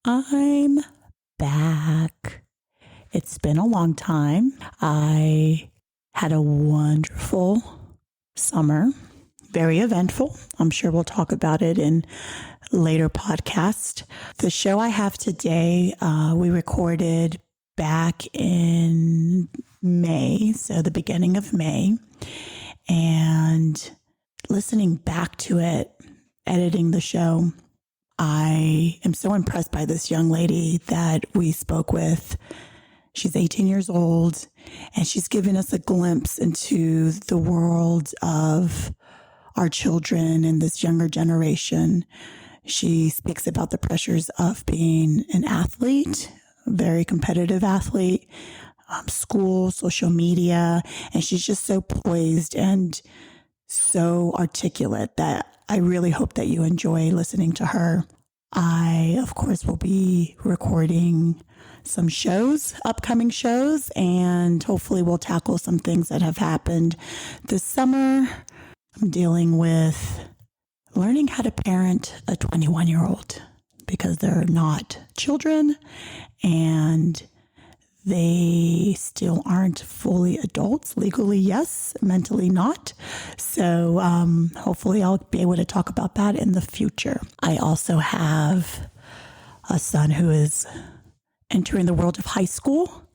I'm back. It's been a long time. I had a wonderful summer, very eventful. I'm sure we'll talk about it in later podcast. The show I have today, we recorded back in May, so the beginning of May, and listening back to it, editing the show, I am so impressed by this young lady that we spoke with. She's 18 years old, and she's given us a glimpse into the world of our children and this younger generation. She speaks about the pressures of being an athlete, a very competitive athlete, school, social media, and she's just so poised and so articulate that I really hope that you enjoy listening to her. I, of course, will be recording some shows, upcoming shows, and hopefully we'll tackle some things that have happened this summer. I'm dealing with learning how to parent a 21-year-old because they're not children and they still aren't fully adults. Legally, yes. Mentally, not. So hopefully I'll be able to talk about that in the future. I also have a son who is entering the world of high school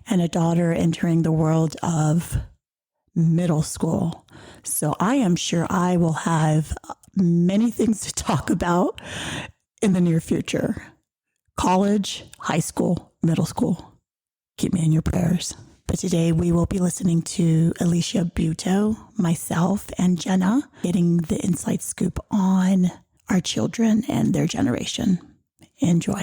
and a daughter entering the world of middle school. So I am sure I will have many things to talk about in the near future. College, high school, middle school. Keep me in your prayers. But today we will be listening to Alicia Buteau, myself, and Jenna, getting the inside scoop on our children and their generation. Enjoy.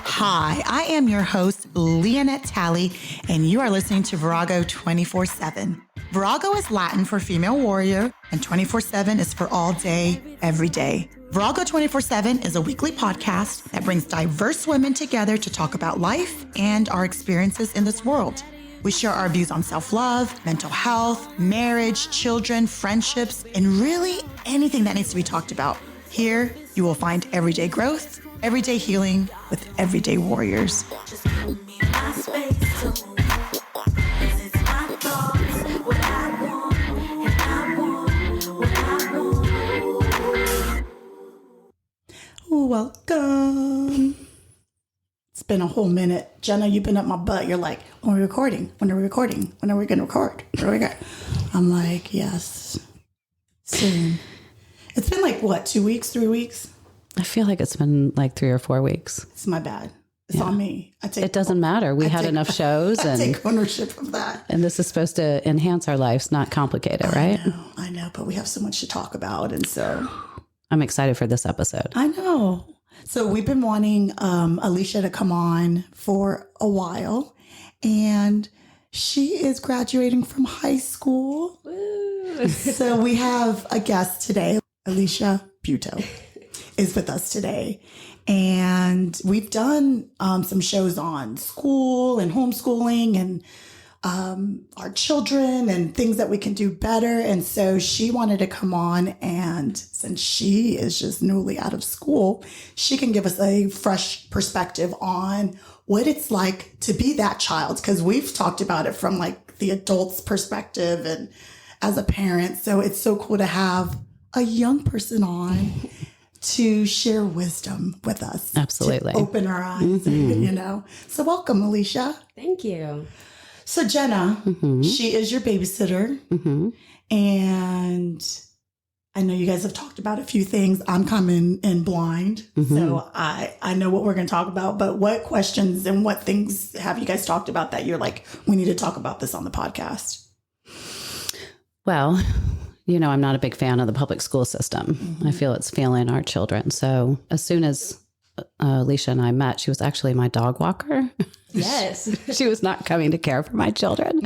Hi, I am your host, Lyanette Talley, and you are listening to Virago 24/7. Virago is Latin for female warrior, and 24/7 is for all day, every day. Virago 24/7 is a weekly podcast that brings diverse women together to talk about life and our experiences in this world. We share our views on self-love, mental health, marriage, children, friendships, and really anything that needs to be talked about. Here, you will find everyday growth, everyday healing with everyday warriors. Welcome. It's been a whole minute. Jenna, you've been up my butt. You're like, when are we recording? When are we recording? When are we going to record? When are we going? I'm like, yes, soon. It's been like, what, 2 weeks, 3 weeks? I feel like it's been like 3 or 4 weeks. It's my bad. It's on me. It doesn't matter. We had enough shows. I take ownership of that. And this is supposed to enhance our lives, not complicate it, right? I know, but we have so much to talk about. And so I'm excited for this episode. I know. So we've been wanting Alicia to come on for a while, and she is graduating from high school. Woo. So we have a guest today. Alicia Buteau is with us today. And we've done some shows on school and homeschooling and our children and things that we can do better. And so she wanted to come on, and since she is just newly out of school, she can give us a fresh perspective on what it's like to be that child. Because we've talked about it from like the adult's perspective and as a parent. So it's so cool to have a young person on to share wisdom with us. Absolutely. To open our eyes, you know. So welcome, Alicia. Thank you. So Jenna, she is your babysitter. And I know you guys have talked about a few things. I'm coming in blind. So I know what we're going to talk about. But what questions and what things have you guys talked about that you're like, we need to talk about this on the podcast? Well, you know, I'm not a big fan of the public school system. I feel it's failing our children. So as soon as Alicia and I met, she was actually my dog walker. Yes. She was not coming to care for my children.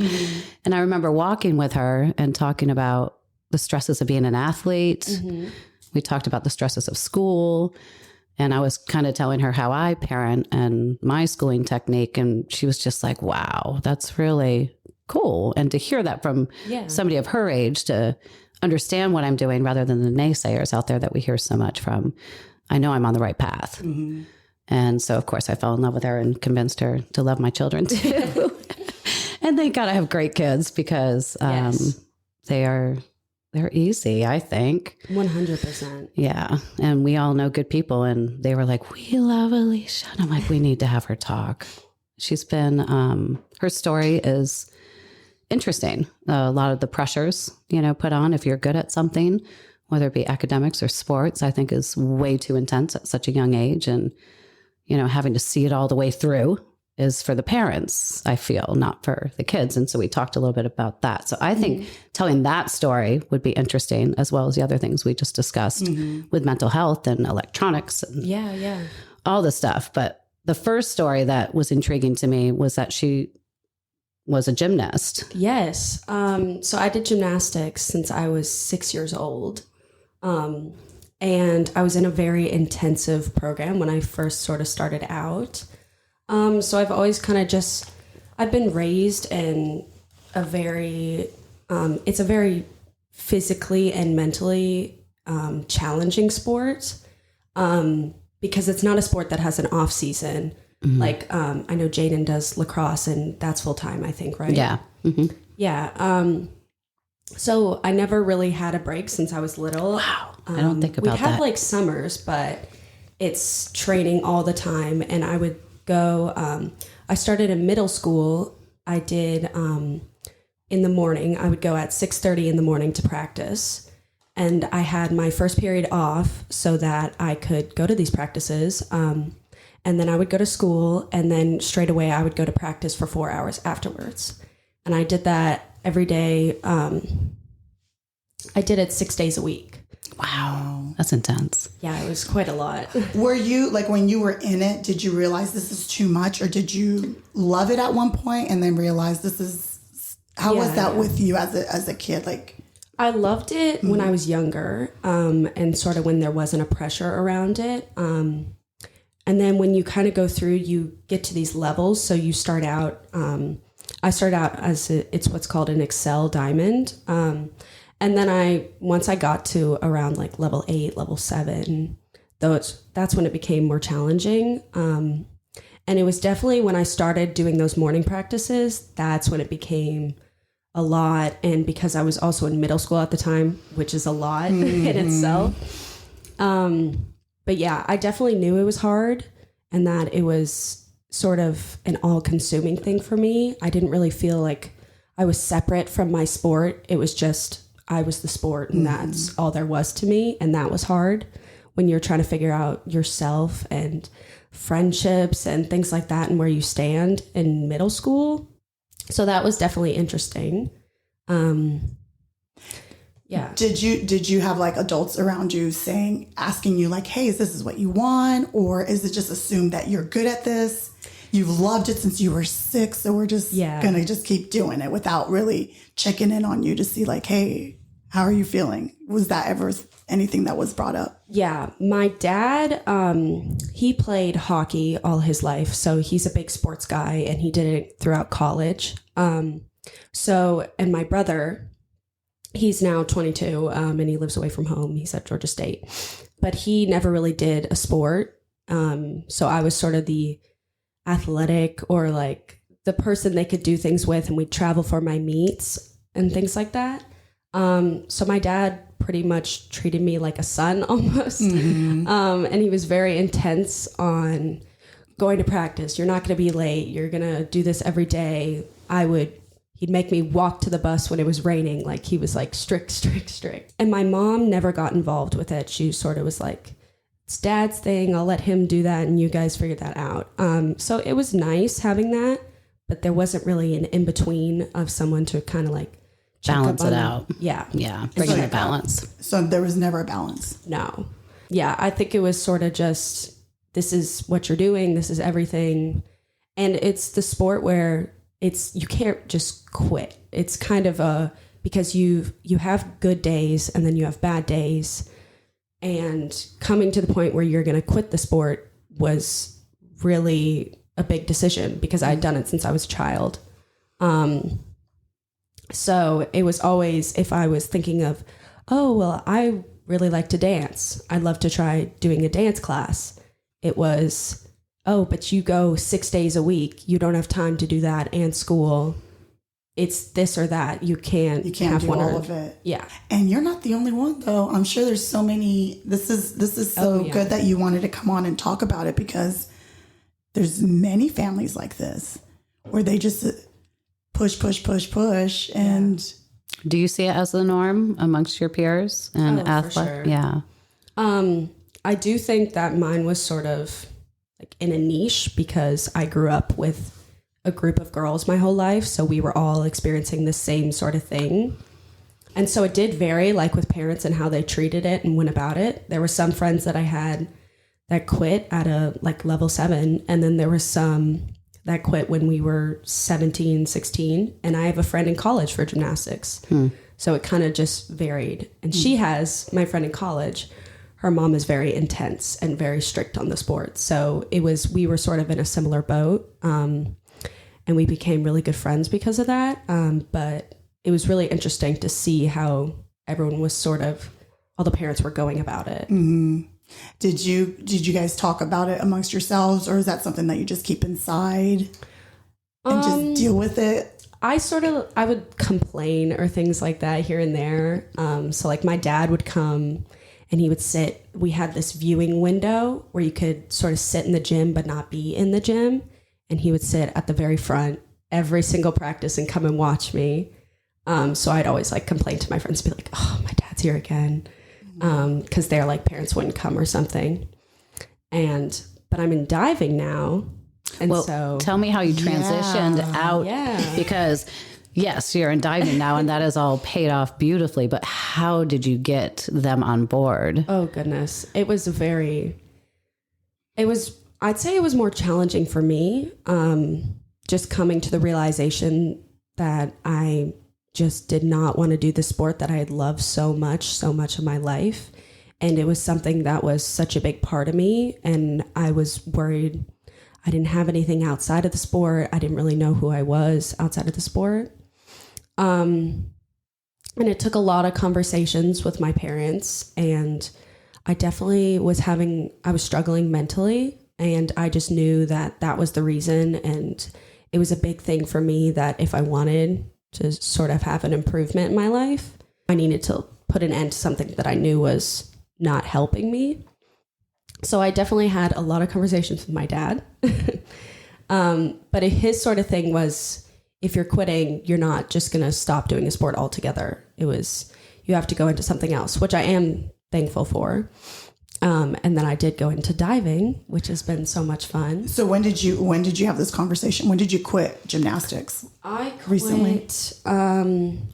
And I remember walking with her and talking about the stresses of being an athlete. We talked about the stresses of school. And I was kind of telling her how I parent and my schooling technique. And she was just like, wow, that's really cool. And to hear that from somebody of her age, to understand what I'm doing rather than the naysayers out there that we hear so much from. I know I'm on the right path. Mm-hmm. And so, of course, I fell in love with her and convinced her to love my children too. And thank God I have great kids because they're easy, I think. 100%. Yeah. And we all know good people. And they were like, we love Alicia. And I'm like, we need to have her talk. She's been, her story is interesting. A lot of the pressures, put on if you're good at something, whether it be academics or sports, I think is way too intense at such a young age. And, having to see it all the way through is for the parents, I feel, not for the kids. And so we talked a little bit about that. So I think telling that story would be interesting, as well as the other things we just discussed with mental health and electronics and all this stuff. But the first story that was intriguing to me was that she was a gymnast. Yes. So I did gymnastics since I was 6 years old. And I was in a very intensive program when I first sort of started out. So I've always kind of I've been raised in a very, it's a very physically and mentally challenging sport because it's not a sport that has an off season. Mm-hmm. Like I know Jaden does lacrosse and that's full time, I think, right? Yeah. Mm-hmm. Yeah. So I never really had a break since I was little. Wow. I don't think about that. We have like summers, but it's training all the time. And I would go, I started in middle school. I did in the morning. I would go at 6:30 in the morning to practice. And I had my first period off so that I could go to these practices. And then I would go to school. And then straight away I would go to practice for 4 hours afterwards. And I did that every day. I did it 6 days a week. Wow. That's intense. Yeah, it was quite a lot. Were you, like, when you were in it, did you realize this is too much, or did you love it at one point and then realize this is, how was that with you as a kid? Like, I loved it when I was younger, and sort of when there wasn't a pressure around it. And then when you kind of go through, you get to these levels. So you start out, I started out as it's what's called an Excel diamond. And then once I got to around like level 8, level 7, that's when it became more challenging. And it was definitely when I started doing those morning practices, that's when it became a lot. And because I was also in middle school at the time, which is a lot in itself. But yeah, I definitely knew it was hard and that it was sort of an all-consuming thing for me. I didn't really feel like I was separate from my sport. It was just, I was the sport and that's all there was to me. And that was hard when you're trying to figure out yourself and friendships and things like that and where you stand in middle school. So that was definitely interesting. Yeah. Did you have like adults around you asking you like, hey, this is what you want? Or is it just assumed that you're good at this? You've loved it since you were 6, so we're just going to just keep doing it without really checking in on you to see like, hey, how are you feeling? Was that ever anything that was brought up? Yeah. My dad, he played hockey all his life. So he's a big sports guy and he did it throughout college. And my brother, he's now 22 and he lives away from home. He's at Georgia State, but he never really did a sport. So I was sort of the athletic or like the person they could do things with, and we'd travel for my meets and things like that. So my dad pretty much treated me like a son almost. And he was very intense on going to practice. You're not going to be late. You're going to do this every day. He'd make me walk to the bus when it was raining. Like he was like strict. And my mom never got involved with it. She sort of was like, it's Dad's thing. I'll let him do that and you guys figure that out. So it was nice having that, but there wasn't really an in-between of someone to kind of like balance it out. Yeah. Yeah. Bringing the balance. So there was never a balance. No. Yeah. I think it was sort of just, this is what you're doing. This is everything. And it's the sport where you can't just quit. It's kind of because you have good days and then you have bad days. And coming to the point where you're going to quit the sport was really a big decision because I'd done it since I was a child. So it was always, if I was thinking of, oh, well, I really like to dance. I'd love to try doing a dance class. It was, oh, but you go 6 days a week. You don't have time to do that and school. It's this or that. You can't have do one all of it. Yeah. And you're not the only one, though. I'm sure there's so many. This is so good that you wanted to come on and talk about it, because there's many families like this where they just push. And do you see it as the norm amongst your peers and athletes? For sure. Yeah. I do think that mine was sort of like in a niche because I grew up with a group of girls my whole life. So we were all experiencing the same sort of thing. And so it did vary, like with parents and how they treated it and went about it. There were some friends that I had that quit at a like level 7. And then there were some that quit when we were 17, 16. And I have a friend in college for gymnastics. So it kind of just varied. And she has, my friend in college, her mom is very intense and very strict on the sport. So we were sort of in a similar boat. And we became really good friends because of that. But it was really interesting to see how everyone was all the parents were going about it. Mm-hmm. Did you guys talk about it amongst yourselves, or is that something that you just keep inside and just deal with it? I would complain or things like that here and there. So like my dad would come and he would sit. We had this viewing window where you could sort of sit in the gym but not be in the gym. And he would sit at the very front every single practice and come and watch me. So I'd always like complain to my friends, be like, oh, my dad's here again. Because their like parents wouldn't come or something. But I'm in diving now. And so tell me how you transitioned out. Yeah. Because yes, you're in diving now and that is all paid off beautifully. But how did you get them on board? Oh, goodness. I'd say it was more challenging for me. Just coming to the realization that I just did not want to do the sport that I had loved so much of my life. And it was something that was such a big part of me. And I was worried I didn't have anything outside of the sport. I didn't really know who I was outside of the sport. And it took a lot of conversations with my parents. And I definitely was struggling mentally. And I just knew that was the reason. And it was a big thing for me that if I wanted to sort of have an improvement in my life, I needed to put an end to something that I knew was not helping me. So I definitely had a lot of conversations with my dad. But his sort of thing was, if you're quitting, you're not just going to stop doing a sport altogether. It was, you have to go into something else, which I am thankful for. And then I did go into diving, which has been so much fun. So when did you have this conversation? When did you quit gymnastics? I quit recently,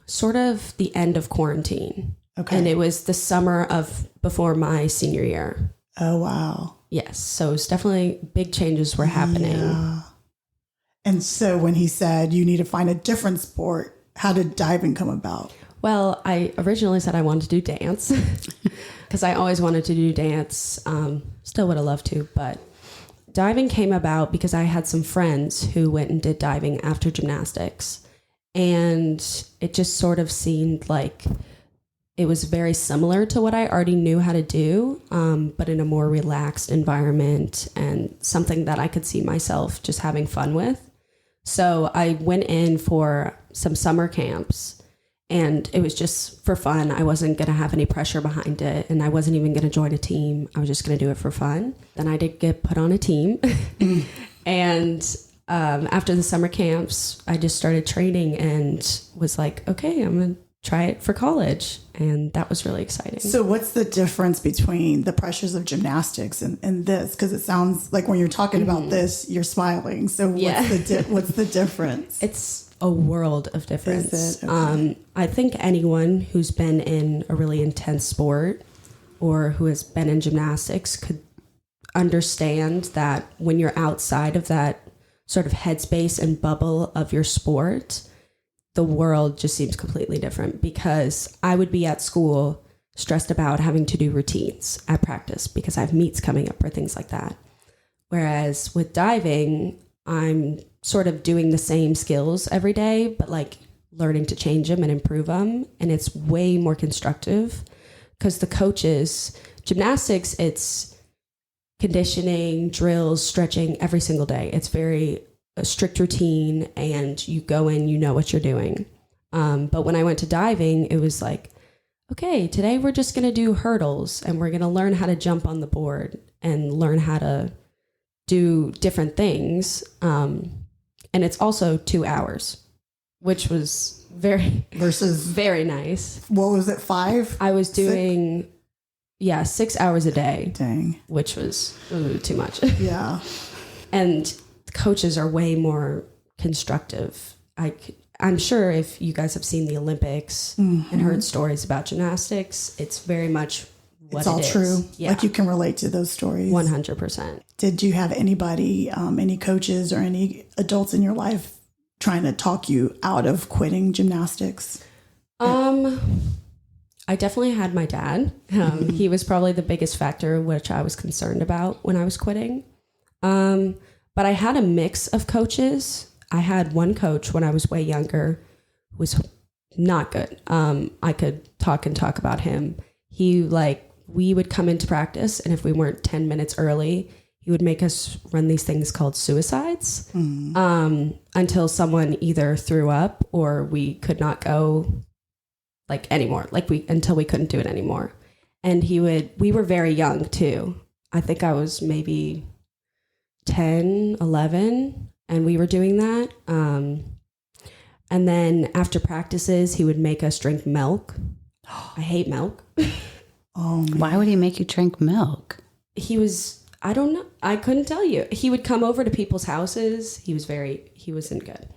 sort of the end of quarantine. Okay. And it was the summer before my senior year. Oh, wow. Yes. So it's definitely big changes were happening. Yeah. And so when he said you need to find a different sport, how did diving come about? Well, I originally said I wanted to do dance because I always wanted to do dance. Still would have loved to, but diving came about because I had some friends who went and did diving after gymnastics. And it just sort of seemed like it was very similar to what I already knew how to do, but in a more relaxed environment and something that I could see myself just having fun with. So I went in for some summer camps. And it was just for fun. I wasn't going to have any pressure behind it. And I wasn't even going to join a team. I was just going to do it for fun. Then I did get put on a team. And after the summer camps, I just started training and was like, okay, I'm going to try it for college. And that was really exciting. So what's the difference between the pressures of gymnastics and this? Because it sounds like when you're talking about this, you're smiling. So what's the difference? It's a world of difference. Is it? Okay. I think anyone who's been in a really intense sport or who has been in gymnastics could understand that when you're outside of that sort of headspace and bubble of your sport, the world just seems completely different, because I would be at school stressed about having to do routines at practice because I have meets coming up or things like that. Whereas with diving, I'm sort of doing the same skills every day, but like learning to change them and improve them. And it's way more constructive because the coaches, gymnastics, it's conditioning, drills, stretching every single day. It's a strict routine, and you go in, you know what you're doing. But when I went to diving, it was like, okay, today we're just going to do hurdles, and we're going to learn how to jump on the board and learn how to do different things. And it's also 2 hours, which was very nice. What was it, 5? I was doing, 6 hours a day. Dang. Which was too much. Yeah. And coaches are way more constructive. I'm sure if you guys have seen the Olympics and heard stories about gymnastics, it's very much what it's all true. Yeah. Like you can relate to those stories. 100%. Did you have anybody, any coaches or any adults in your life trying to talk you out of quitting gymnastics? I definitely had my dad. He was probably the biggest factor which I was concerned about when I was quitting. But I had a mix of coaches. I had one coach when I was way younger who was not good. I could talk about him. We would come into practice, and if we weren't 10 minutes early, he would make us run these things called suicides until someone either threw up or we could not go anymore, until we couldn't do it anymore. And we were very young too. I think I was maybe 10, 11, and we were doing that. And then after practices, he would make us drink milk. I hate milk. Oh, man. Why would he make you drink milk? I don't know. I couldn't tell you. He would come over to people's houses. He wasn't good.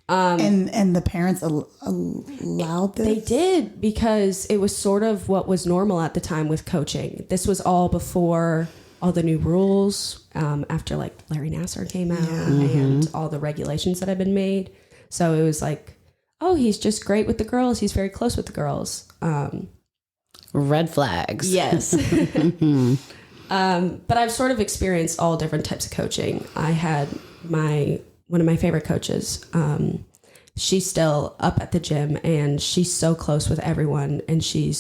And the parents allowed this? They did, because it was sort of what was normal at the time with coaching. This was all before all the new rules, after Larry Nassar came out and all the regulations that had been made. So it was like, oh, he's just great with the girls. He's very close with the girls. Red flags. Yes. But I've sort of experienced all different types of coaching. I had one of my favorite coaches. She's still up at the gym, and she's so close with everyone. And she's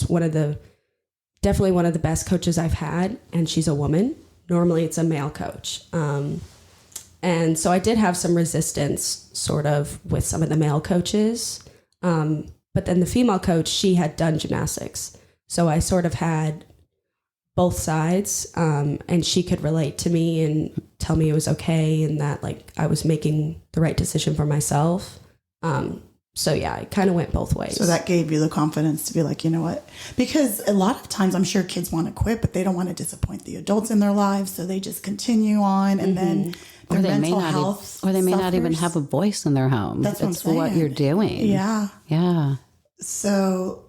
definitely one of the best coaches I've had. And she's a woman. Normally it's a male coach. And so I did have some resistance sort of with some of the male coaches. But then the female coach, she had done gymnastics. So I sort of had both sides, and she could relate to me and tell me it was okay and that I was making the right decision for myself. So yeah, it kind of went both ways. So that gave you the confidence to be like, you know what? Because a lot of times I'm sure kids want to quit, but they don't want to disappoint the adults in their lives. So they just continue on, and then their mental health or they may not even suffers. have a voice in their home. That's what I'm saying. What you're doing. Yeah. Yeah. So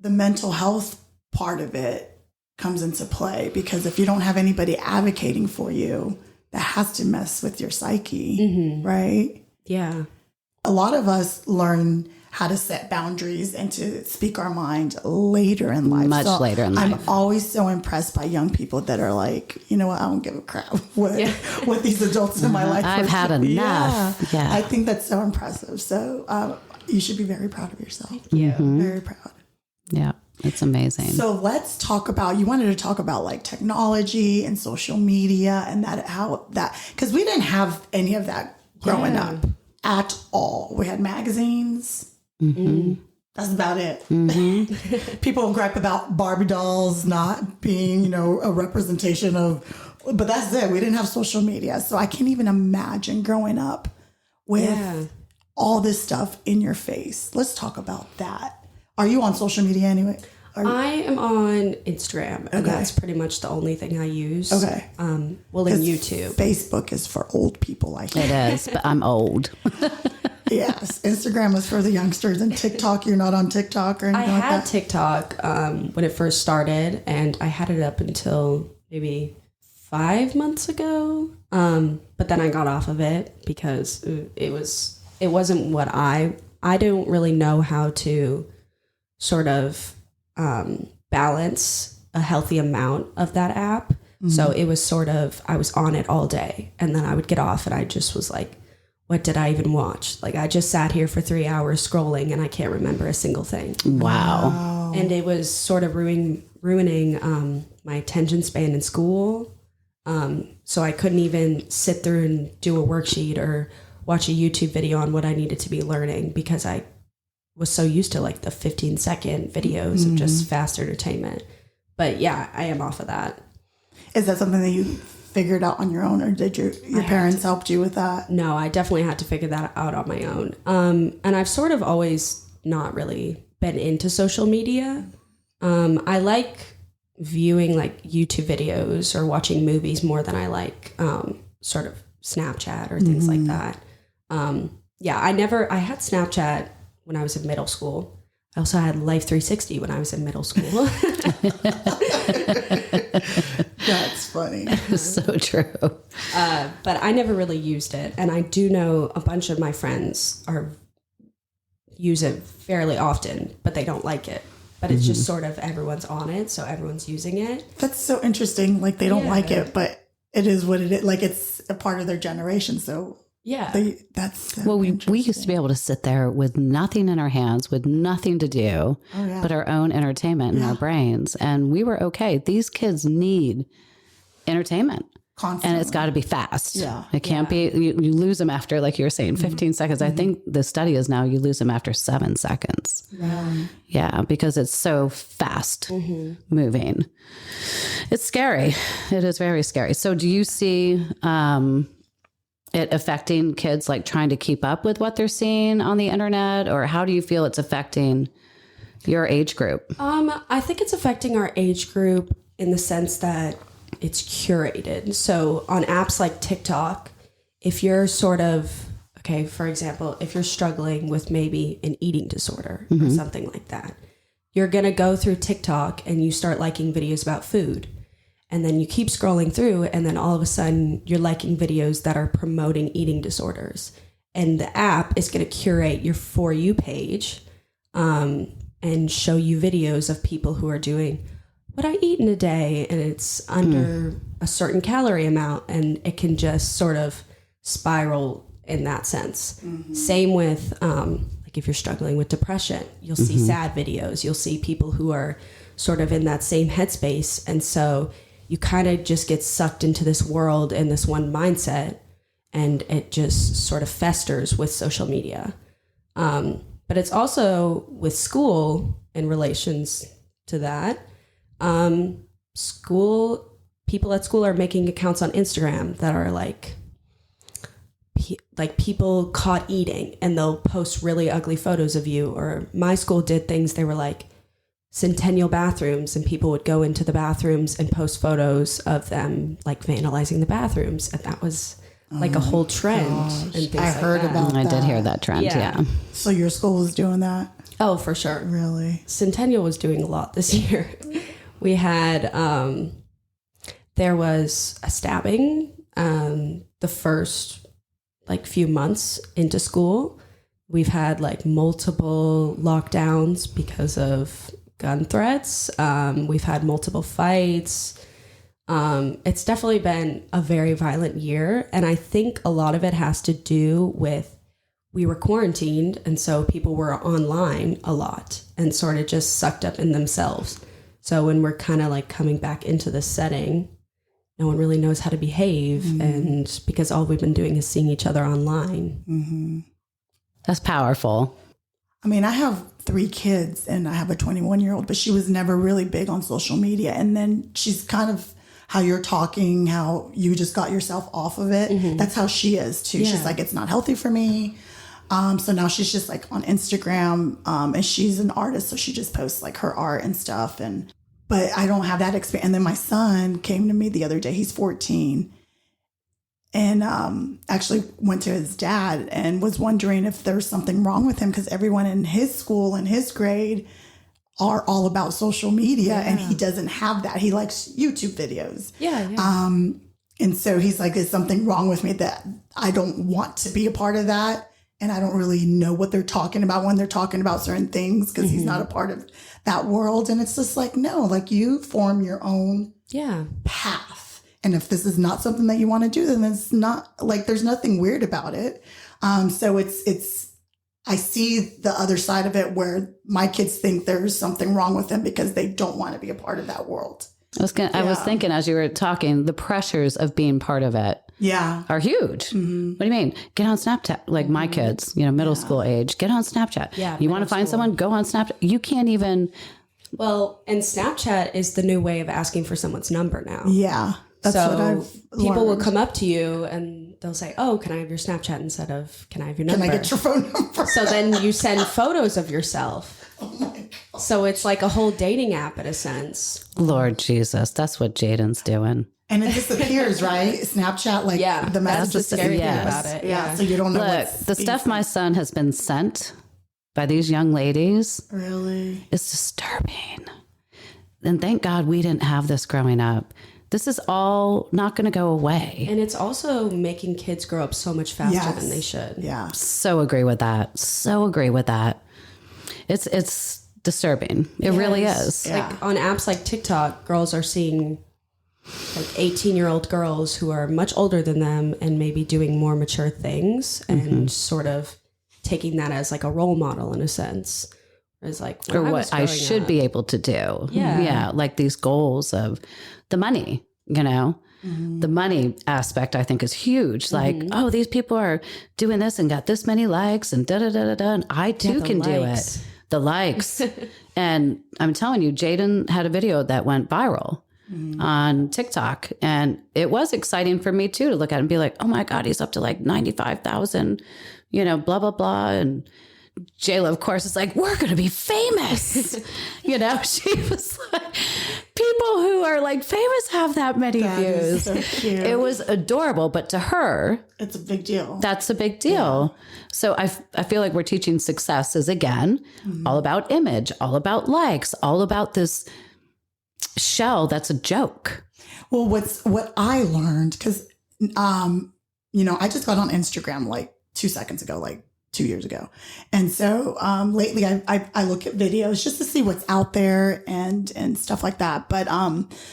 the mental health part of it comes into play, because if you don't have anybody advocating for you, that has to mess with your psyche, right? Yeah. A lot of us learn how to set boundaries and to speak our mind later in life. Much later in life. I'm always so impressed by young people that are like, you know what, I don't give a crap what these adults in my life I've had enough. Yeah. I think that's so impressive. So you should be very proud of yourself. Yeah. Very proud. Yeah. It's amazing. So let's talk about, you wanted to talk about technology and social media and because we didn't have any of that growing up at all. We had magazines. That's about it. People gripe about Barbie dolls not being, a representation of, but that's it. We didn't have social media. So I can't even imagine growing up with all this stuff in your face. Let's talk about that. Are you on social media anyway? I am on Instagram, and that's pretty much the only thing I use. Okay. And YouTube. Facebook is for old people like It is, but I'm old. Yes. Instagram is for the youngsters, and TikTok, you're not on TikTok or anything like that? I had TikTok when it first started, and I had it up until maybe 5 months ago. But then I got off of it because it wasn't what I don't really know how to sort of balance a healthy amount of that app. So it was sort of, I was on it all day, and then I would get off, and I just was like, what did I even watch? I just sat here for 3 hours scrolling, and I can't remember a single thing. Wow. And it was sort of ruining my attention span in school. So I couldn't even sit through and do a worksheet or watch a YouTube video on what I needed to be learning because I was so used to like the 15-second videos of just fast entertainment. But yeah, I am off of that. Is that something that you figured out on your own, or did your parents helped you with that? No, I definitely had to figure that out on my own. And I've sort of always not really been into social media. I like viewing like YouTube videos or watching movies more than I like sort of Snapchat or things like that. Yeah, I had Snapchat when I was in middle school. I also had Life 360 when I was in middle school. That's funny. So true. But I never really used it. And I do know a bunch of my friends use it fairly often, but they don't like it. But it's just sort of everyone's on it, so everyone's using it. That's so interesting. Like they don't like it, but it is what it is. Like it's a part of their generation. So yeah, that's so well. We used to be able to sit there with nothing in our hands, with nothing to do, but our own entertainment in our brains, and we were okay. These kids need entertainment. Constantly. And it's got to be fast. Yeah. It can't be, you lose them after, like you were saying, 15 seconds. I think the study is now you lose them after 7 seconds. Yeah, because it's so fast moving. It's scary. It is very scary. So do you see it affecting kids, like trying to keep up with what they're seeing on the internet? Or how do you feel it's affecting your age group? I think it's affecting our age group in the sense that it's curated. So on apps like TikTok, if you're sort of, okay, for example, if you're struggling with maybe an eating disorder or something like that, you're going to go through TikTok and you start liking videos about food. And then you keep scrolling through and then all of a sudden you're liking videos that are promoting eating disorders. And the app is going to curate your For You page and show you videos of people who are doing what I eat in a day, and it's under a certain calorie amount, and it can just sort of spiral in that sense. Same with like if you're struggling with depression, you'll see sad videos, you'll see people who are sort of in that same headspace, and so you kind of just get sucked into this world and this one mindset, and it just sort of festers with social media. But it's also with school in relations to that. People at school are making accounts on Instagram that are like people caught eating, and they'll post really ugly photos of you. Or my school did things, they were like centennial bathrooms, and people would go into the bathrooms and post photos of them like vandalizing the bathrooms. And that was like a whole trend. And things I heard about that. I did hear that trend. Yeah. So your school was doing that? Oh, for sure. Really? Centennial was doing a lot this year. We had, there was a stabbing the first like few months into school. We've had like multiple lockdowns because of gun threats. We've had multiple fights. It's definitely been a very violent year. And I think a lot of it has to do with we were quarantined. And so people were online a lot and sort of just sucked up in themselves. So when we're kind of like coming back into this setting, no one really knows how to behave. And because all we've been doing is seeing each other online. That's powerful. I mean, I have 3 kids and I have a 21-year-old, but she was never really big on social media. And then she's kind of how you're talking, how you just got yourself off of it. That's how she is too. Yeah. She's like, it's not healthy for me. So now she's just like on Instagram, and she's an artist. So she just posts like her art and stuff. But I don't have that experience. And then my son came to me the other day. He's 14 and actually went to his dad and was wondering if there's something wrong with him, because everyone in his school and his grade are all about social media, and he doesn't have that. He likes YouTube videos. And so he's like, is something wrong with me that I don't want to be a part of that? And I don't really know what they're talking about when they're talking about certain things, because he's not a part of that world. And it's just like, no, like you form your own path. And if this is not something that you want to do, then it's not like, there's nothing weird about it. So it's I see the other side of it where my kids think there's something wrong with them because they don't want to be a part of that world. I was thinking as you were talking, the pressures of being part of it are huge. Mm-hmm. What do you mean? Get on Snapchat. Like my kids, middle school age, get on Snapchat. Yeah, you want to find someone, go on Snapchat. You can't even. Well, and Snapchat is the new way of asking for someone's number now. Yeah. That's what I've people learned. will come up to you and they'll say, "Oh, can I have your Snapchat?" instead of "Can I have your number?" Can I get your phone number? So then you send photos of yourself. Oh my God. So it's like a whole dating app in a sense. Lord Jesus, that's what Jaden's doing. And it disappears, right? Snapchat, like the message. That's the scary thing about it. Yeah. So you don't know. Look, the stuff my son has been sent by these young ladies really is disturbing. And thank God we didn't have this growing up. This is all not going to go away. And it's also making kids grow up so much faster than they should. Yeah. So agree with that. So agree with that. It's disturbing. It really is. Yeah. Like on apps like TikTok, girls are seeing like 18-year-old girls who are much older than them and maybe doing more mature things and sort of taking that as like a role model in a sense. It's like, or what I should be able to do. Yeah. Like these goals of the money, the money aspect I think is huge. Like, oh, these people are doing this and got this many likes and and I too can do it. The likes. And I'm telling you, Jaden had a video that went viral on TikTok. And it was exciting for me too, to look at it and be like, oh my God, he's up to like 95,000, blah, blah, blah. And Jayla, of course, is like, we're going to be famous. She was like, people who are like famous have that many views. So cute. It was adorable. But to her, it's a big deal. That's a big deal. Yeah. So I feel like we're teaching success is, again, all about image, all about likes, all about this shell that's a joke. Well, what I learned, because, I just got on Instagram like 2 seconds ago, like 2 years ago. And so lately I look at videos just to see what's out there and stuff like that. But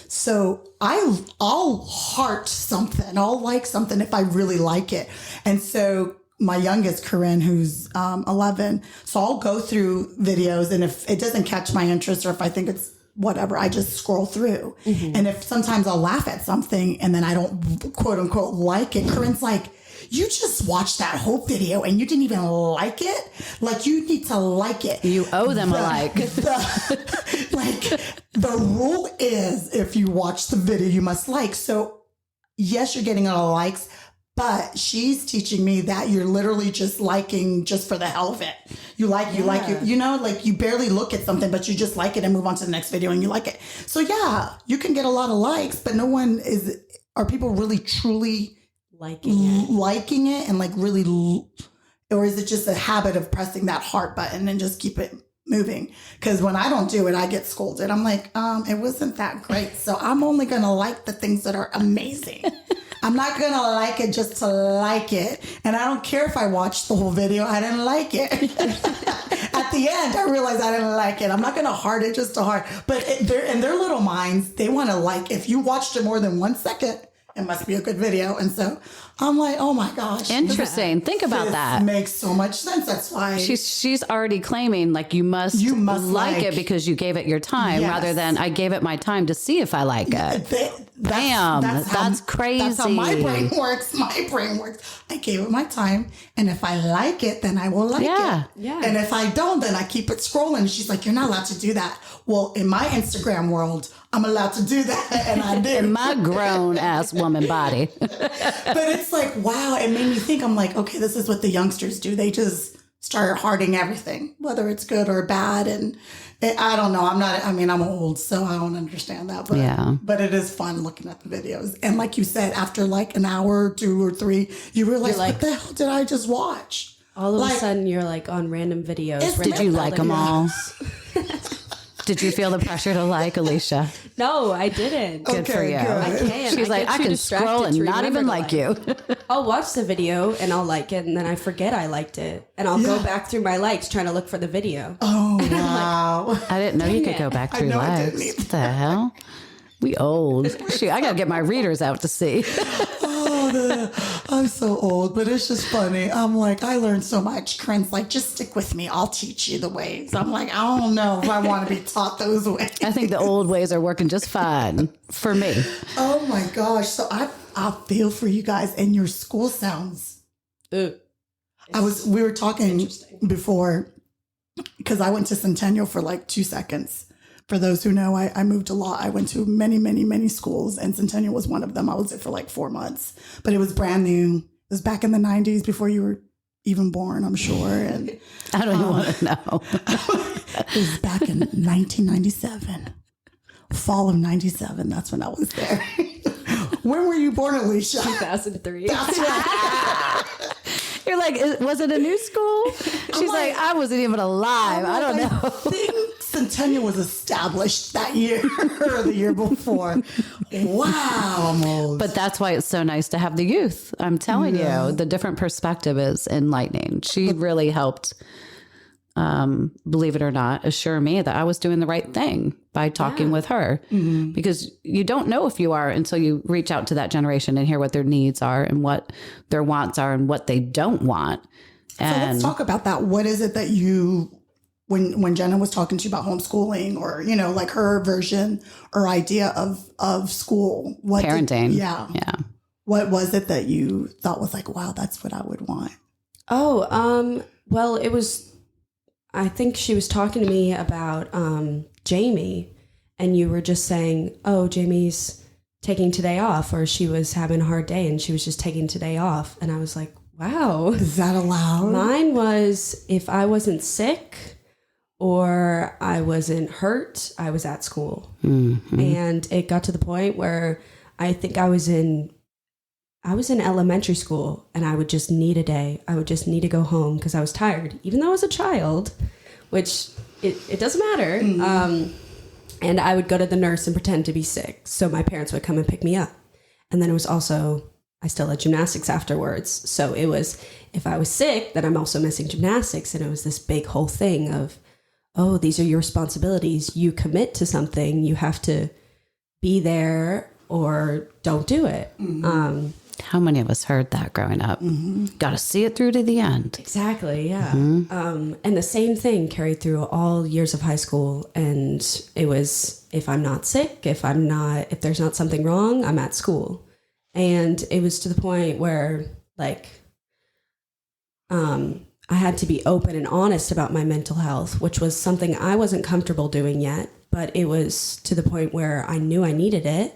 so I'll heart something. I'll like something if I really like it. And so my youngest, Corinne, who's 11, so I'll go through videos, and if it doesn't catch my interest or if I think it's whatever, I just scroll through. And if sometimes I'll laugh at something and then I don't quote unquote like it, Corinne's like, you just watched that whole video and you didn't even like it? Like, you need to like it. You owe them a like. The rule is if you watch the video, you must like. So yes, you're getting a lot of likes, but she's teaching me that you're literally just liking just for the hell of it. You like you like you barely look at something, but you just like it and move on to the next video and you like it. So yeah, you can get a lot of likes, but are people really truly liking it and like really, or is it just a habit of pressing that heart button and just keep it moving? Because when I don't do it, I get scolded. I'm like, it wasn't that great. So I'm only going to like the things that are amazing. I'm not going to like it just to like it. And I don't care if I watched the whole video. I didn't like it. At the end, I realized I didn't like it. I'm not going to heart it just to heart. But they're in their little minds, they want to like, if you watched it more than 1 second, it must be a good video. And so I'm like, oh my gosh. Interesting. Think about that. Makes so much sense. That's why she's already claiming like you must like it because you gave it your time, rather than I gave it my time to see if I like it. That's crazy. That's how my brain works. I gave it my time, and if I like it, then I will like it. Yeah. And if I don't, then I keep it scrolling. She's like, you're not allowed to do that. Well, in my Instagram world, I'm allowed to do that, and I do. In my grown ass woman body. But it's like, wow, it made me think. I'm like, okay, this is what the youngsters do. They just start hearting everything, whether it's good or bad. And I don't know. I'm old, so I don't understand that. But it is fun looking at the videos. And like you said, after like an hour, 2 or 3, you realize, what the hell did I just watch? All of a sudden, you're like on random videos. Did you like them all? Did you feel the pressure to like, Alicia? No, I didn't. Good for you. I can. She's like, I can scroll and not even like you. I'll watch the video and I'll like it, and then I forget I liked it. And I'll go back through my likes trying to look for the video. Oh, wow. I didn't know you could go back through likes. What the hell? We old. Shoot, I got to get my readers out to see. Oh, I'm so old, but it's just funny. I'm like, I learned so much. Trent's like, just stick with me. I'll teach you the ways. I'm like, I don't know if I want to be taught those ways. I think the old ways are working just fine for me. Oh my gosh. So I feel for you guys, and your school sounds. We were talking before, because I went to Centennial for like 2 seconds. For those who know, I moved a lot. I went to many, many, many schools, and Centennial was one of them. I was there for like 4 months, but it was brand new. It was back in the 90s before you were even born, I'm sure. And I don't even want to know. it was back in 1997, fall of 97. That's when I was there. When were you born, Alicia? 2003. That's right. You're like, was it a new school? She's like, I wasn't even alive. I don't know. I think Centennial was established that year or the year before. Wow, I'm old. But that's why it's so nice to have the youth. I'm telling you, the different perspective is enlightening. She really helped, believe it or not, assure me that I was doing the right thing by talking with her. Because you don't know if you are until you reach out to that generation and hear what their needs are and what their wants are and what they don't want. And so let's talk about that. What is it that you, when Jenna was talking to you about homeschooling, or, you know, like her version or idea of school, what parenting. Yeah. What was it that you thought was like, wow, that's what I would want? Well, it was, I think she was talking to me about Jamie, and you were just saying, oh, Jamie's taking today off, or she was having a hard day and she was just taking today off. And I was like, wow. Is that allowed? Mine was, if I wasn't sick or I wasn't hurt, I was at school. And it got to the point where I think I was in elementary school, and I would just need a day. I would just need to go home because I was tired, even though I was a child, which it doesn't matter. And I would go to the nurse and pretend to be sick, so my parents would come and pick me up. And then it was also, I still had gymnastics afterwards. So it was, if I was sick, then I'm also missing gymnastics. And it was this big whole thing of, oh, these are your responsibilities. You commit to something, you have to be there or don't do it. how many of us heard that growing up? Got to see it through to the end. Exactly, yeah. And the same thing carried through all years of high school. And it was, if I'm not sick, if there's not something wrong, I'm at school. And it was to the point where, like, I had to be open and honest about my mental health, which was something I wasn't comfortable doing yet. But it was to the point where I knew I needed it.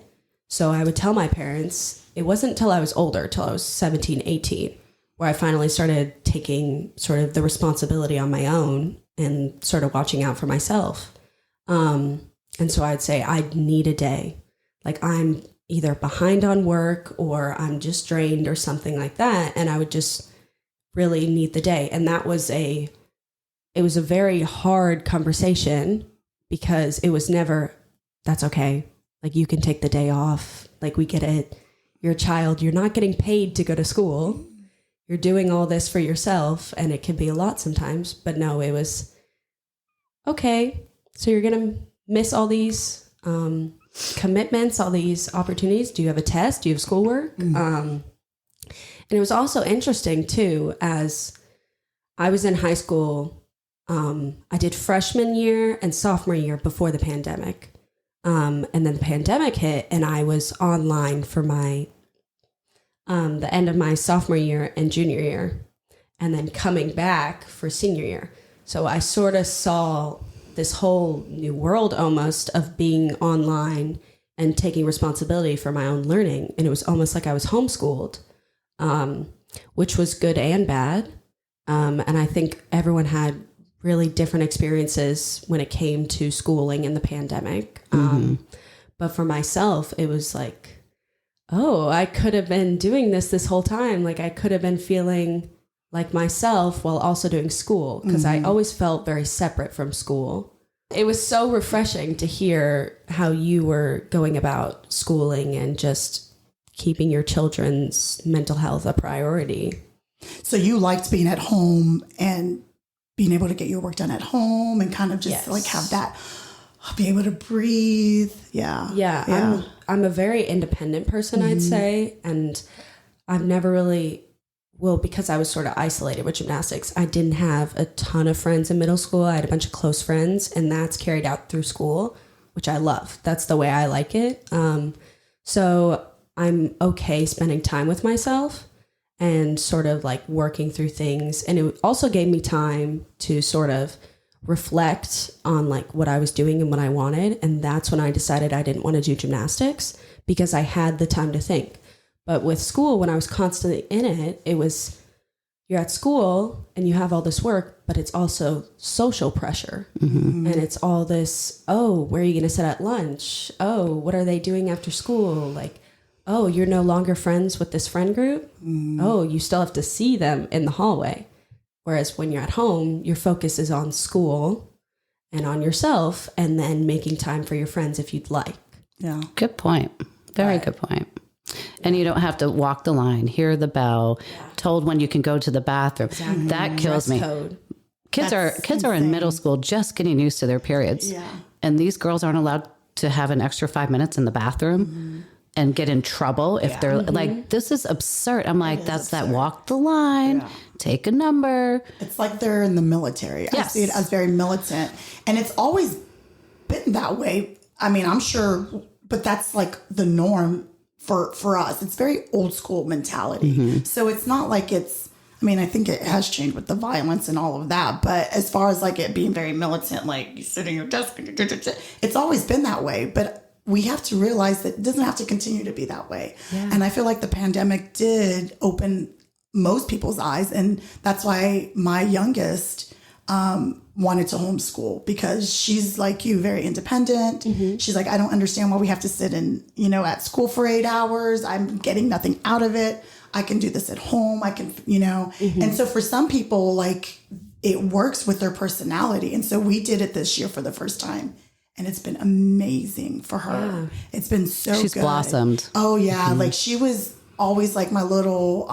So I would tell my parents. It wasn't until I was older, till I was 17, 18, where I finally started taking sort of the responsibility on my own and sort of watching out for myself. And so I'd say, I need a day. Like, I'm either behind on work or I'm just drained or something like that. And I would just really need the day. And it was a very hard conversation, because it was never, that's okay. Like, you can take the day off. Like, we get it. You're a child. You're not getting paid to go to school. You're doing all this for yourself. And it can be a lot sometimes. But no, it was, okay, so you're going to miss all these commitments, all these opportunities. Do you have a test? Do you have schoolwork? And it was also interesting, too, as I was in high school. I did freshman year and sophomore year before the pandemic. And then the pandemic hit, and I was online for my the end of my sophomore year and junior year, and then coming back for senior year. So I sort of saw this whole new world almost of being online and taking responsibility for my own learning. And it was almost like I was homeschooled, which was good and bad. And I think everyone had really different experiences when it came to schooling in the pandemic. But for myself, it was like, oh, I could have been doing this whole time. Like, I could have been feeling like myself while also doing school, because I always felt very separate from school. It was so refreshing to hear how you were going about schooling and just keeping your children's mental health a priority. So you liked being at home and being able to get your work done at home and kind of just like have that, be able to breathe. Yeah. I'm a very independent person, I'd say. And I've never really, well, because I was sort of isolated with gymnastics, I didn't have a ton of friends in middle school. I had a bunch of close friends, and that's carried out through school, which I love. That's the way I like it. So I'm okay spending time with myself and sort of like working through things. And it also gave me time to sort of reflect on like what I was doing and what I wanted. And that's when I decided I didn't want to do gymnastics, because I had the time to think. But with school, when I was constantly in it, it was, you're at school and you have all this work, but it's also social pressure. And it's all this, oh, where are you going to sit at lunch? Oh, what are they doing after school? Like, oh, you're no longer friends with this friend group. Oh, you still have to see them in the hallway. Whereas when you're at home, your focus is on school and on yourself, and then making time for your friends if you'd like. Yeah. Good point. Very good point. And you don't have to walk the line, hear the bell, told when you can go to the bathroom. Exactly. That kills me. Code. Kids are in middle school just getting used to their periods. Yeah. And these girls aren't allowed to have an extra 5 minutes in the bathroom and get in trouble if they're like, this is absurd. I'm like, that's absurd. That walk the line, take a number. It's like they're in the military. I see it as very militant. And it's always been that way. I mean, I'm sure, but that's like the norm for us. It's very old school mentality. So it's not like it's, I mean, I think it has changed with the violence and all of that. But as far as like it being very militant, like you sit in your desk, it's always been that way. But we have to realize that it doesn't have to continue to be that way. Yeah. And I feel like the pandemic did open most people's eyes. And that's why my youngest wanted to homeschool, because she's like you, very independent. She's like, I don't understand why we have to sit in, at school for 8 hours. I'm getting nothing out of it. I can do this at home. I can, And so for some people, like it works with their personality. And so we did it this year for the first time. And it's been amazing for her. Yeah. It's been so She's good. blossomed. Oh, yeah. Like she was always like my little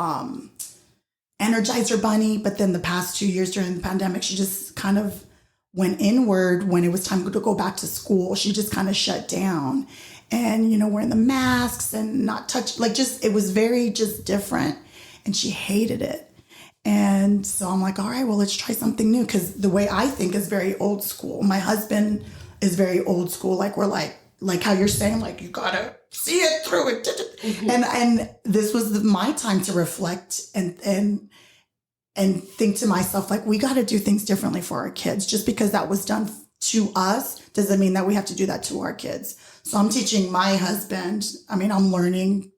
Energizer bunny. But then the past 2 years during the pandemic, she just kind of went inward when it was time to go back to school. She just kind of shut down and, wearing the masks and not touch, like just, it was very just different. And she hated it. And so I'm like, all right, well, let's try something new. Because the way I think is very old school. My husband is very old school. Like we're like how you're saying, like you gotta see it through it. And this was my time to reflect and think to myself, like we got to do things differently for our kids. Just because that was done to us doesn't mean that we have to do that to our kids. So I'm teaching my husband. I mean, I'm learning.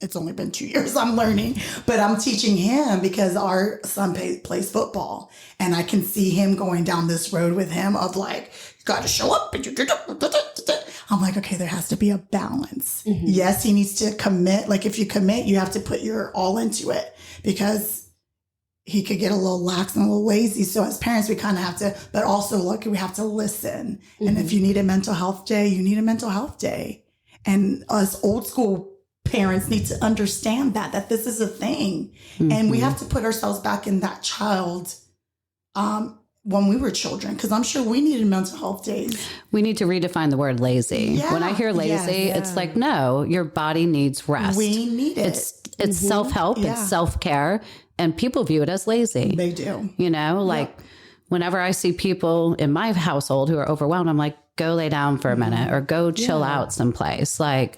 It's only been 2 years I'm learning, but I'm teaching him because our son plays football, and I can see him going down this road with him of like, you got to show up. I'm like, okay, there has to be a balance. Yes, he needs to commit. Like if you commit, you have to put your all into it, because he could get a little lax and a little lazy. So as parents, we kind of have to, but also look, we have to listen. And if you need a mental health day, you need a mental health day. And us old school parents need to understand that this is a thing. And we have to put ourselves back in that child when we were children, because I'm sure we needed mental health days. We need to redefine the word lazy. Yeah. When I hear lazy, it's like, no, your body needs rest. We need it. It's self-help, it's self-care, and people view it as lazy. They do. Whenever I see people in my household who are overwhelmed, I'm like, go lay down for a minute or go chill out someplace. Like,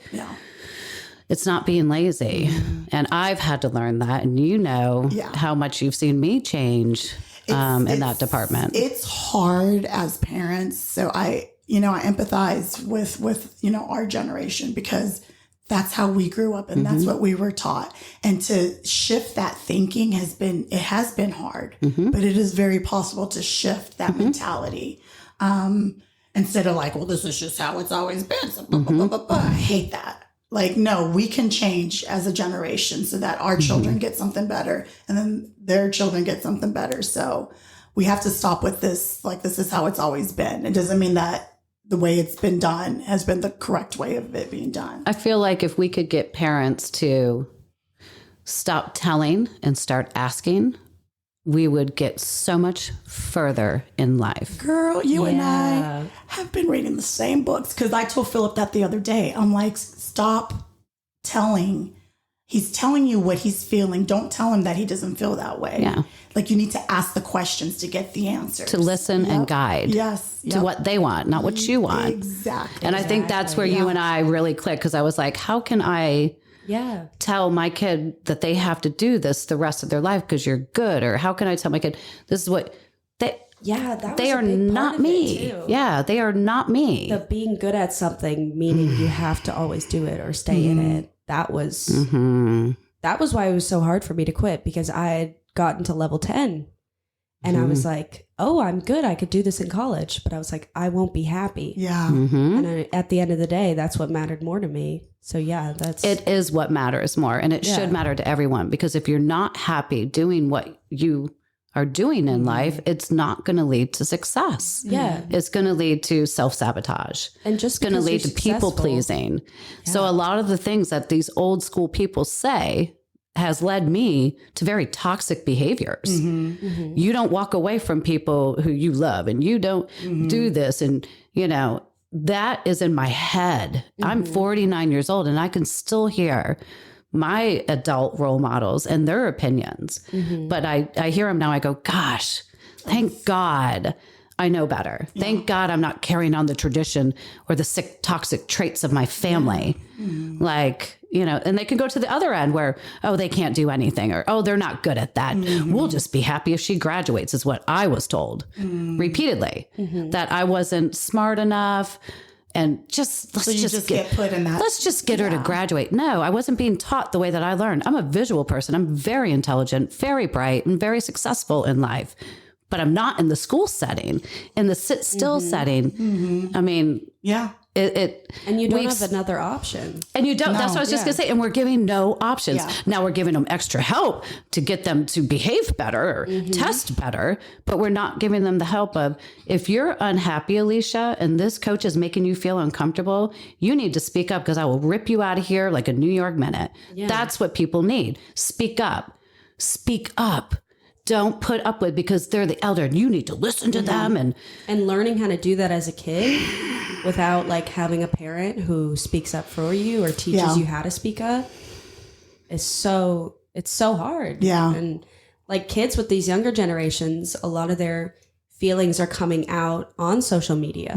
it's not being lazy. And I've had to learn that. And how much you've seen me change in that department. It's hard as parents. So I empathize with our generation, because that's how we grew up and that's what we were taught. And to shift that thinking has been hard, but it is very possible to shift that mentality. Instead of like, well, this is just how it's always been. So blah, blah, blah, blah. I hate that. Like, no, we can change as a generation so that our children get something better, and then their children get something better. So we have to stop with this. Like, this is how it's always been. It doesn't mean that the way it's been done has been the correct way of it being done. I feel like if we could get parents to stop telling and start asking, we would get so much further in life. Girl, you and I have been reading the same books, because I told Philip that the other day. I'm like, stop telling. he's telling you what he's feeling. Don't tell him that he doesn't feel that way. Yeah. Like you need to ask the questions to get the answers. To listen and guide. Yes. To what they want, not what you want. Exactly. And I think that's where you and I really click, because I was like, how can I tell my kid that they have to do this the rest of their life because you're good? Or how can I tell my kid this is what they are not me. Yeah, they are not me. The being good at something, meaning you have to always do it or stay in it. That was why it was so hard for me to quit, because I had gotten to level 10 and I was like, oh, I'm good. I could do this in college. But I was like, I won't be happy. Yeah. And at the end of the day, that's what mattered more to me. So yeah, it is what matters more. And it should matter to everyone, because if you're not happy doing what you are doing in life, it's not going to lead to success. Yeah. It's going to lead to self-sabotage. And just going to lead to people pleasing. Yeah. So a lot of the things that these old school people say has led me to very toxic behaviors. You don't walk away from people who you love, and you don't do this. And, you know, that is in my head. I'm 49 years old and I can still hear my adult role models and their opinions. But I hear them now. I go, gosh, thank God I know better. Thank God I'm not carrying on the tradition or the sick, toxic traits of my family. Like, you know, and they can go to the other end where, oh, they can't do anything, or, oh, they're not good at that. We'll just be happy if she graduates, is what I was told repeatedly, that I wasn't smart enough. And let's just get put in that. Let's just get her to graduate. No, I wasn't being taught the way that I learned. I'm a visual person. I'm very intelligent, very bright, and very successful in life. But I'm not in the school setting, in the sit still setting. I mean, and you don't have another option. And you don't. No, that's what I was just going to say. And we're giving no options. Now we're giving them extra help to get them to behave better or test better. But we're not giving them the help of, if you're unhappy, Alicia, and this coach is making you feel uncomfortable, you need to speak up, because I will rip you out of here like a New York minute. That's what people need. Speak up. Speak up. Don't put up with, because they're the elder and you need to listen to them. And learning how to do that as a kid without like having a parent who speaks up for you or teaches you how to speak up is it's so hard. Yeah. And like kids with these younger generations, a lot of their feelings are coming out on social media.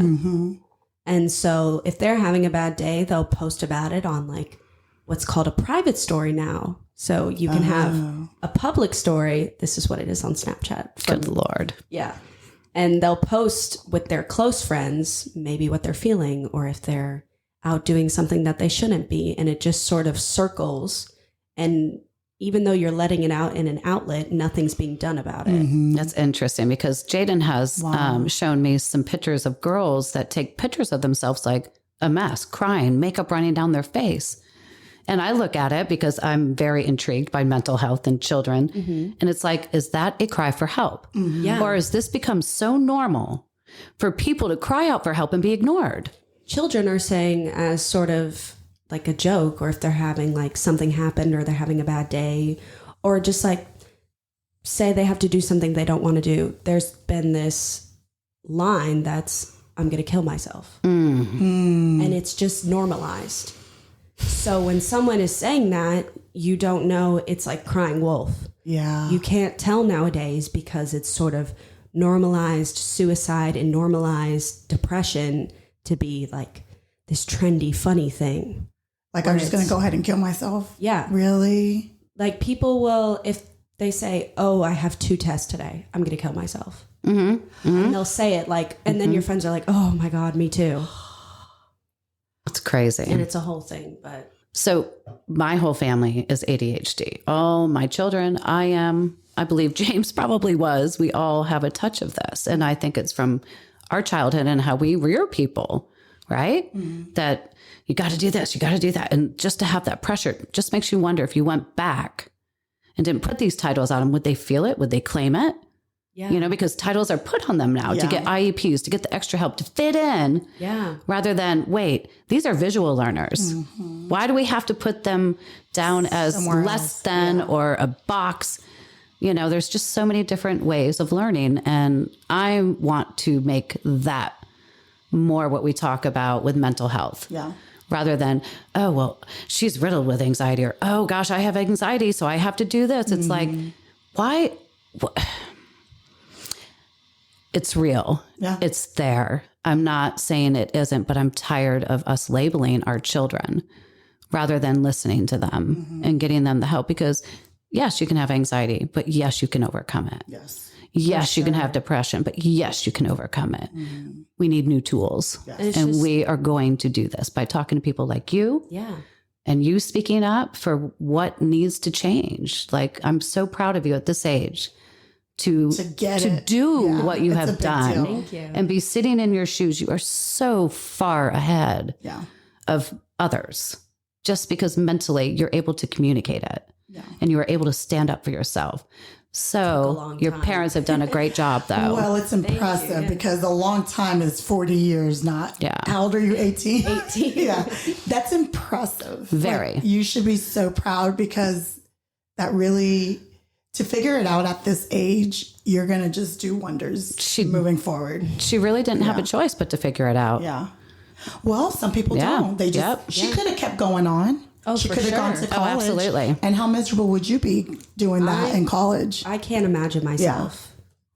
And so if they're having a bad day, they'll post about it on like what's called a private story now. So you can have a public story. This is what it is on Snapchat. Good Lord. Yeah. And they'll post with their close friends, maybe what they're feeling, or if they're out doing something that they shouldn't be. And it just sort of circles. And even though you're letting it out in an outlet, nothing's being done about it. That's interesting, because Jaden has shown me some pictures of girls that take pictures of themselves like a mess, crying, makeup running down their face. And I look at it because I'm very intrigued by mental health in children. And it's like, is that a cry for help? Or has this become so normal for people to cry out for help and be ignored? Children are saying as sort of like a joke, or if they're having like something happened or they're having a bad day, or just like say they have to do something they don't want to do. There's been this line that's, I'm going to kill myself. And it's just normalized. So when someone is saying that, you don't know, it's like crying wolf. Yeah. You can't tell nowadays, because it's sort of normalized suicide and normalized depression to be like this trendy, funny thing. Like, I'm just going to go ahead and kill myself? Yeah. Really? Like people will, if they say, oh, I have 2 tests today, I'm going to kill myself. And they'll say it like, and then your friends are like, oh my God, me too. It's crazy. And it's a whole thing, but. So my whole family is ADHD. All my children, I believe James probably was. We all have a touch of this. And I think it's from our childhood and how we rear people, right? That you got to do this, you got to do that. And just to have that pressure just makes you wonder, if you went back and didn't put these titles on them, would they feel it? Would they claim it? Yeah. You know, because titles are put on them now to get IEPs, to get the extra help, to fit in. Yeah. Rather than, wait, these are visual learners. Why do we have to put them down as somewhere less than or a box? You know, there's just so many different ways of learning. And I want to make that more what we talk about with mental health. Yeah. rather than, oh, well, she's riddled with anxiety, or, oh gosh, I have anxiety, so I have to do this. It's like, why? It's real. Yeah. It's there. I'm not saying it isn't, but I'm tired of us labeling our children rather than listening to them and getting them the help, because yes, you can have anxiety, but yes, you can overcome it. Yes. Yes, you can have depression, but yes, you can overcome it. We need new tools. Yes. And we are going to do this by talking to people like you. Yeah. And you speaking up for what needs to change. Like, I'm so proud of you at this age to do what you have done. Thank you. And be sitting in your shoes. You are so far ahead of others, just because mentally you're able to communicate it and you are able to stand up for yourself. So your parents have done a great job, though. Well, it's impressive because a long time is 40 years, not. Yeah. How old are you? 18? 18. Yeah. That's impressive. Very. Like, you should be so proud, because that really, to figure it out at this age, you're going to just do wonders moving forward. She really didn't have a choice but to figure it out. Yeah. Well, some people don't. They just, she could have kept going on. Oh, she for could have sure. gone to Oh, college. absolutely. And how miserable would you be doing that in college? I can't imagine myself.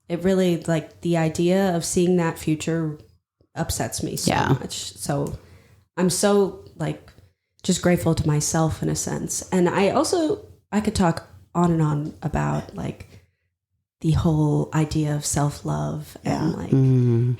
It really, like, the idea of seeing that future upsets me so much. So I'm so, like, just grateful to myself in a sense. And I could talk on and on about, like, the whole idea of self-love and like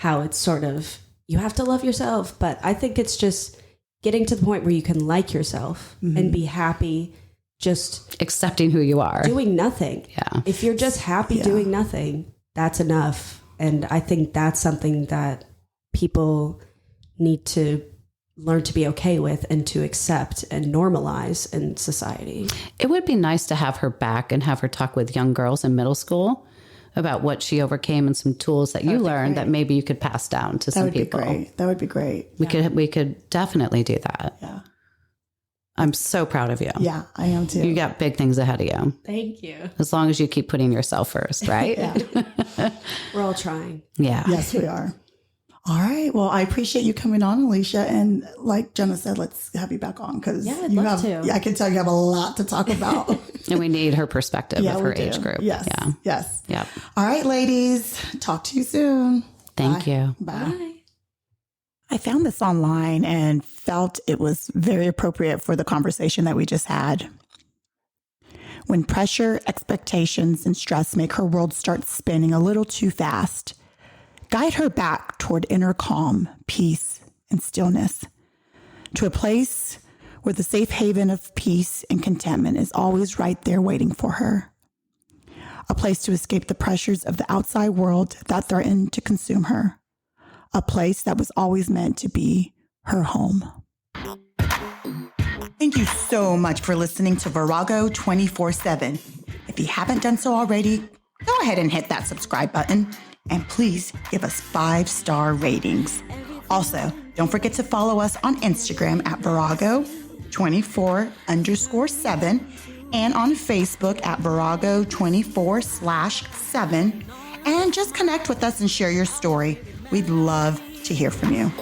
how it's sort of, you have to love yourself. But I think it's just getting to the point where you can like yourself and be happy, just accepting who you are, doing nothing. Yeah. If you're just happy doing nothing, that's enough. And I think that's something that people need to learn to be okay with and to accept and normalize in society. It would be nice to have her back and have her talk with young girls in middle school about what she overcame and some tools that you learned that maybe you could pass down to some people. That would be great. We could definitely do that. Yeah. I'm so proud of you. Yeah, I am too. You got big things ahead of you. Thank you. As long as you keep putting yourself first, right? We're all trying. Yeah. Yes, we are. All right. Well, I appreciate you coming on, Alicia. And like Jenna said, let's have you back on, because I'd love to. I can tell you have a lot to talk about. And we need her perspective of her age group. Yes. Yeah. Yes. Yep. All right, ladies. Talk to you soon. Thank you. Bye. I found this online and felt it was very appropriate for the conversation that we just had. When pressure, expectations, and stress make her world start spinning a little too fast, guide her back toward inner calm, peace, and stillness, to a place where the safe haven of peace and contentment is always right there waiting for her. A place to escape the pressures of the outside world that threaten to consume her. A place that was always meant to be her home. Thank you so much for listening to Virago 24/7. If you haven't done so already, go ahead and hit that subscribe button, and please give us 5-star ratings. Also, don't forget to follow us on Instagram at Virago24_7 and on Facebook at Virago24/7, and just connect with us and share your story. We'd love to hear from you.